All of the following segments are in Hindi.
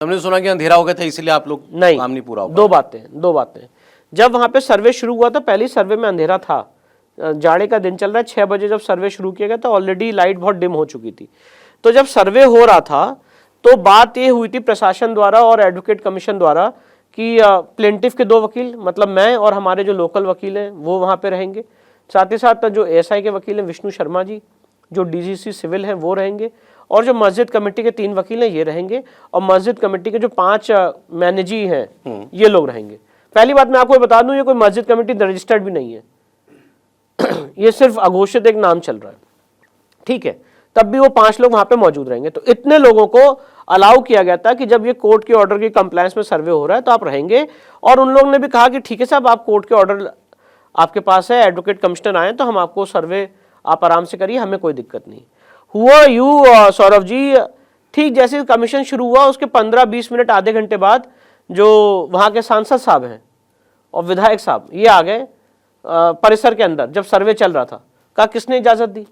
हमने सुना कि अंधेरा हो गया था इसलिए आप लोग नहीं, काम नहीं पूरा हो दो बातें। जब वहां पे सर्वे शुरू हुआ था, पहली सर्वे में अंधेरा था, जाड़े का दिन चल रहा है, 6 बजे जब सर्वे शुरू किया गया तो ऑलरेडी लाइट बहुत डिम हो चुकी थी। तो जब सर्वे हो रहा था तो बात ये हुई थी प्रशासन द्वारा और एडवोकेट कमीशन द्वारा कि प्लेंटिफ के 2 वकील, मतलब मैं और हमारे जो लोकल वकील हैं वो वहाँ पे रहेंगे, साथ ही साथ जो एएसआई के वकील हैं विष्णु शर्मा जी, जो डीजीसी सिविल हैं वो रहेंगे, और जो मस्जिद कमेटी के 3 वकील हैं ये रहेंगे, और मस्जिद कमेटी के जो 5 मैनेजी हैं ये लोग रहेंगे। पहली बात मैं आपको बता दूं, ये कोई मस्जिद कमेटी रजिस्टर्ड भी नहीं है ये सिर्फ अघोषित एक नाम चल रहा है, ठीक है। तब भी वो 5 लोग वहां पे मौजूद रहेंगे। तो इतने लोगों को अलाउ किया गया था कि जब ये कोर्ट के ऑर्डर की कंप्लायंस में सर्वे हो रहा है तो आप रहेंगे। और उन लोगों ने भी कहा कि ठीक है साहब, आप कोर्ट के ऑर्डर आपके पास है, एडवोकेट कमिश्नर आए तो हम आपको सर्वे आप आराम से करिए, हमें कोई दिक्कत नहीं। हुआ यूं सौरभ जी, ठीक जैसे कमीशन शुरू हुआ उसके 15-20 मिनट आधे घंटे बाद जो वहाँ के सांसद साहब हैं और विधायक साहब ये आ गए परिसर के अंदर जब सर्वे चल रहा था। कहा किसने इजाज़त दी?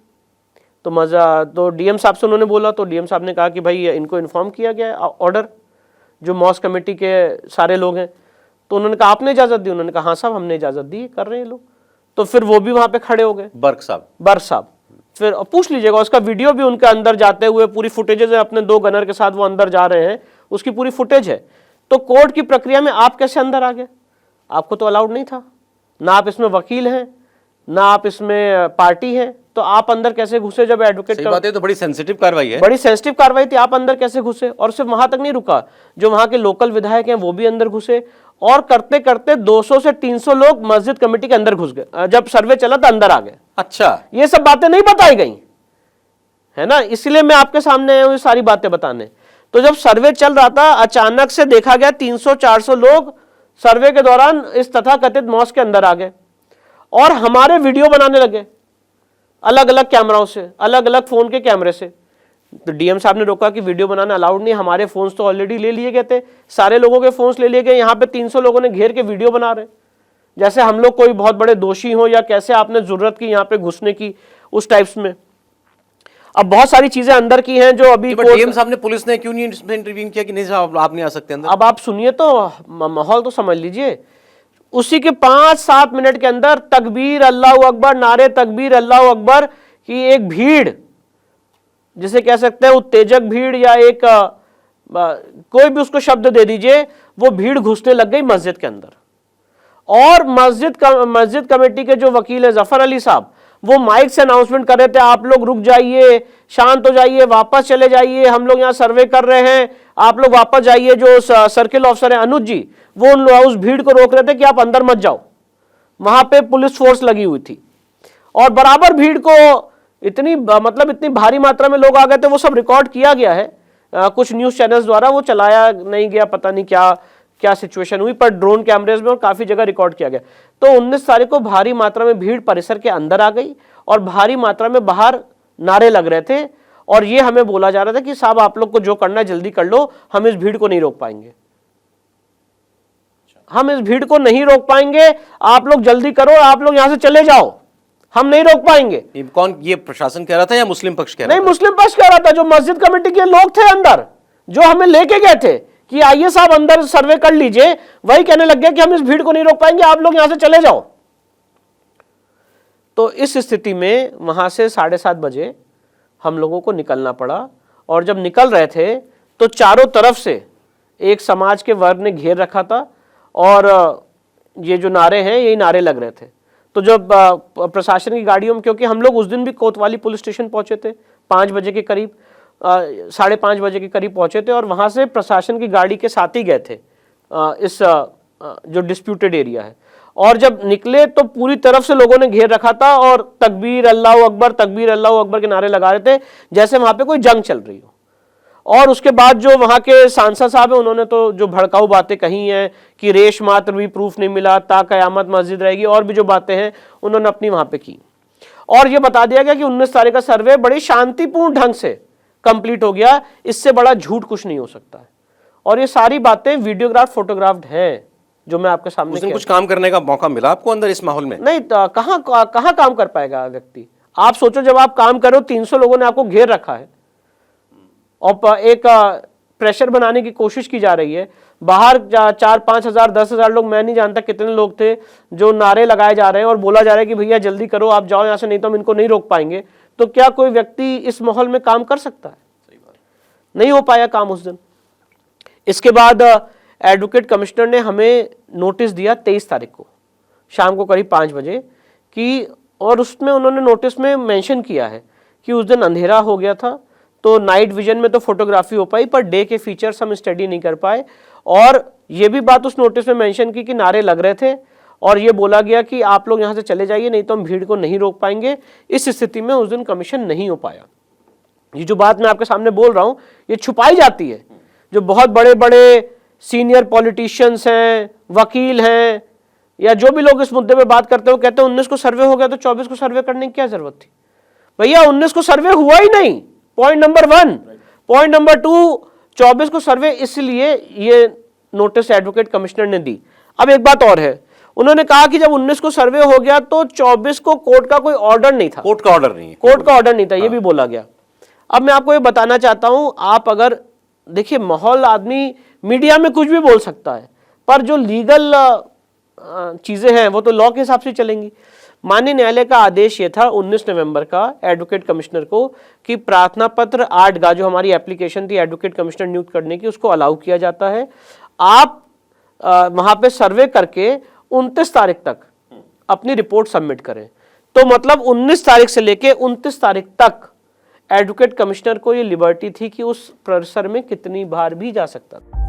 तो डीएम साहब से उन्होंने बोला, तो डीएम साहब ने कहा कि भाई इनको इन्फॉर्म किया गया है ऑर्डर, जो मॉस्क कमेटी के सारे लोग हैं। तो उन्होंने कहा आपने इजाज़त दी? उन्होंने कहा हाँ साहब हमने इजाज़त दी, कर रहे हैं लोग। तो फिर वो भी वहाँ पे खड़े हो गए, बर्क साहब। फिर पूछ लीजिएगा, उसका वीडियो भी उनके अंदर जाते हुए पूरी फुटेजेज है, अपने 2 गनर के साथ वो अंदर जा रहे हैं, उसकी पूरी फुटेज है। तो कोर्ट की प्रक्रिया में आप कैसे अंदर आ गए? आपको तो अलाउड नहीं था, ना आप इसमें वकील हैं ना आप इसमें पार्टी हैं, तो आप अंदर कैसे घुसे? जब एडवोकेट, सही बात है, तो बड़ी सेंसिटिव कार्रवाई है, बड़ी सेंसिटिव कार्रवाई थी, आप अंदर कैसे घुसे? और सिर्फ वहां तक नहीं रुका, जो वहां के लोकल विधायक हैं वो भी अंदर घुसे, और करते करते 200 से 300 लोग मस्जिद कमेटी के अंदर घुस गए। जब सर्वे चला तो अंदर आ गए। अच्छा, ये सब बातें नहीं बताई गई है ना, इसलिए मैं आपके सामने आया हूं ये सारी बातें बताने। तो जब सर्वे चल रहा था अचानक से देखा गया 300-400 लोग सर्वे के दौरान इस तथाकथित मॉस्क के अंदर आ गए और हमारे वीडियो बनाने लगे अलग अलग कैमराओं से, अलग अलग फोन के कैमरे से। तो डीएम साहब ने रोका कि वीडियो बनाना अलाउड नहीं, हमारे फोन्स तो ऑलरेडी ले लिए गए थे, सारे लोगों के फोन्स ले लिए गए, यहाँ पे 300 लोगों ने घेर के वीडियो बना रहे, जैसे हम लोग कोई बहुत बड़े दोषी हो या कैसे आपने जरूरत की यहाँ पे घुसने की, उस टाइप्स में। अब बहुत सारी चीजें अंदर की हैं जो अभी डीएम साहब ने, पुलिस ने क्यों नहीं इसमें इंटरवीन किया कि नहीं साहब आप नहीं आ सकते अंदर? अब आप सुनिए तो माहौल तो समझ लीजिए। उसी के 5-7 मिनट के अंदर तकबीर अल्लाह अकबर, नारे तकबीर अल्लाह अकबर की एक भीड़, जिसे कह सकते हैं उत्तेजक भीड़ या एक कोई भी उसको शब्द दे दीजिए, वो भीड़ घुसने लग गई मस्जिद के अंदर। और मस्जिद कमेटी के जो वकील है जफर अली साहब, वो माइक से अनाउंसमेंट कर रहे थे आप लोग रुक जाइए, शांत हो जाइए, वापस चले जाइए, हम लोग यहाँ सर्वे कर रहे हैं, आप लोग वापस जाइए। जो सर्किल ऑफिसर है अनुज जी, वो उस भीड़ को रोक रहे थे कि आप अंदर मत जाओ। वहां पे पुलिस फोर्स लगी हुई थी और बराबर भीड़ को इतनी भारी मात्रा में लोग आ गए थे। वो सब रिकॉर्ड किया गया है कुछ न्यूज चैनल्स द्वारा, वो चलाया नहीं गया, पता नहीं क्या सिचुएशन हुई, पर ड्रोन कैमरेज में और काफी जगह रिकॉर्ड किया गया। तो 19 तारीख को भारी मात्रा में भीड़ परिसर के अंदर आ गई और भारी मात्रा में बाहर नारे लग रहे थे और ये हमें बोला जा रहा था कि साहब आप लोग को जो करना है जल्दी कर लो, हम इस भीड़ को नहीं रोक पाएंगे, हम इस भीड़ को नहीं रोक पाएंगे, आप लोग जल्दी करो, आप लोग यहां से चले जाओ, हम नहीं रोक पाएंगे। कौन, ये प्रशासन कह रहा था या मुस्लिम पक्ष कह रहा था? नहीं, मुस्लिम पक्ष कह रहा था। जो मस्जिद कमेटी के लोग थे अंदर, जो हमें लेके गए थे कि आइए साहब अंदर सर्वे कर लीजिए, वही कहने लग गए कि हम इस भीड़ को नहीं रोक पाएंगे, आप लोग यहां से चले जाओ। तो इस स्थिति में वहां से 7:30 बजे हम लोगों को निकलना पड़ा और जब निकल रहे थे तो चारों तरफ से एक समाज के वर्ग ने घेर रखा था और ये जो नारे हैं यही नारे लग रहे थे। तो जब प्रशासन की गाड़ियों में, क्योंकि हम लोग उस दिन भी कोतवाली पुलिस स्टेशन पहुंचे थे 5 बजे के करीब, 5:30 बजे के करीब पहुंचे थे और वहां से प्रशासन की गाड़ी के साथ ही गए थे इस जो डिस्प्यूटेड एरिया है। और जब निकले तो पूरी तरफ से लोगों ने घेर रखा था और तकबीर अल्लाह अकबर के नारे लगा रहे थे जैसे वहां पे कोई जंग चल रही हो। और उसके बाद जो वहां के सांसद साहब हैं उन्होंने तो जो भड़काऊ बातें कही हैं कि रेश मात्र भी प्रूफ नहीं मिला, ता कयामत मस्जिद रहेगी, और भी जो बातें हैं उन्होंने अपनी वहां पे की। और ये बता दिया गया कि 19 तारीख का सर्वे बड़ी शांतिपूर्ण ढंग से कंप्लीट हो गया, इससे बड़ा झूठ कुछ नहीं हो सकता है। और ये सारी बातें वीडियोग्राफ फोटोग्राफ्ड हैं जो मैं आपके सामने। कुछ काम करने का मौका मिला आपको अंदर इस माहौल में? नहीं, कहां काम कर पाएगा व्यक्ति। आप सोचो जब आप काम करो 300 लोगों ने आपको घेर रखा है और एक प्रेशर बनाने की कोशिश की जा रही है। बाहर 4-5 हजार 10 हजार लोग, मैं नहीं जानता कितने लोग थे, जो नारे लगाए जा रहे हैं और बोला जा रहा है कि भैया जल्दी करो, आप जाओ यहाँ से, नहीं तो हम इनको नहीं रोक पाएंगे। तो क्या कोई व्यक्ति इस माहौल में काम कर सकता है? नहीं हो पाया काम उस दिन। इसके बाद एडवोकेट कमिश्नर ने हमें नोटिस दिया 23 तारीख को शाम को करीब 5 बजे कि, और उसमें उन्होंने नोटिस में मेंशन किया है कि उस दिन अंधेरा हो गया था, तो नाइट विजन में तो फोटोग्राफी हो पाई, पर डे के फीचर्स हम स्टडी नहीं कर पाए। और ये भी बात उस नोटिस में मेंशन की कि नारे लग रहे थे और ये बोला गया कि आप लोग यहाँ से चले जाइए, नहीं तो हम भीड़ को नहीं रोक पाएंगे। इस स्थिति में उस दिन कमीशन नहीं हो पाया। ये जो बात मैं आपके सामने बोल रहा हूं, ये छुपाई जाती है। जो बहुत बड़े बड़े सीनियर पॉलिटिशियंस हैं, वकील हैं, या जो भी लोग इस मुद्दे पे बात करते हो, कहते हैं 19 को सर्वे हो गया तो 24 को सर्वे करने की क्या जरूरत थी? भैया 19 को सर्वे हुआ ही नहीं, पॉइंट नंबर 1। पॉइंट नंबर 2, 24 को सर्वे इसलिए ये नोटिस एडवोकेट कमिश्नर ने दी। अब एक बात और है, उन्होंने कहा कि जब 19 को सर्वे हो गया तो 24 को कोर्ट का कोई ऑर्डर नहीं था। कोर्ट का ऑर्डर नहीं है, कोर्ट का ऑर्डर नहीं था, ये भी बोला गया। अब मैं आपको ये बताना चाहता हूं, आप अगर देखिए, माहौल, आदमी मीडिया में कुछ भी बोल सकता है, पर जो लीगल चीजें हैं वो तो लॉ के हिसाब से चलेंगी। माननीय न्यायालय का आदेश ये था 19 नवंबर का एडवोकेट कमिश्नर को कि प्रार्थना पत्र 8 जो हमारी एप्लीकेशन थी एडवोकेट कमिश्नर नियुक्त करने की, उसको अलाउ किया जाता है। आप वहां पे सर्वे करके 29 तारीख तक अपनी रिपोर्ट सबमिट करें। तो मतलब 19 तारीख से लेके 29 तारीख तक एडवोकेट कमिश्नर को ये लिबर्टी थी कि उस परिसर में कितनी बार भी जा सकता था।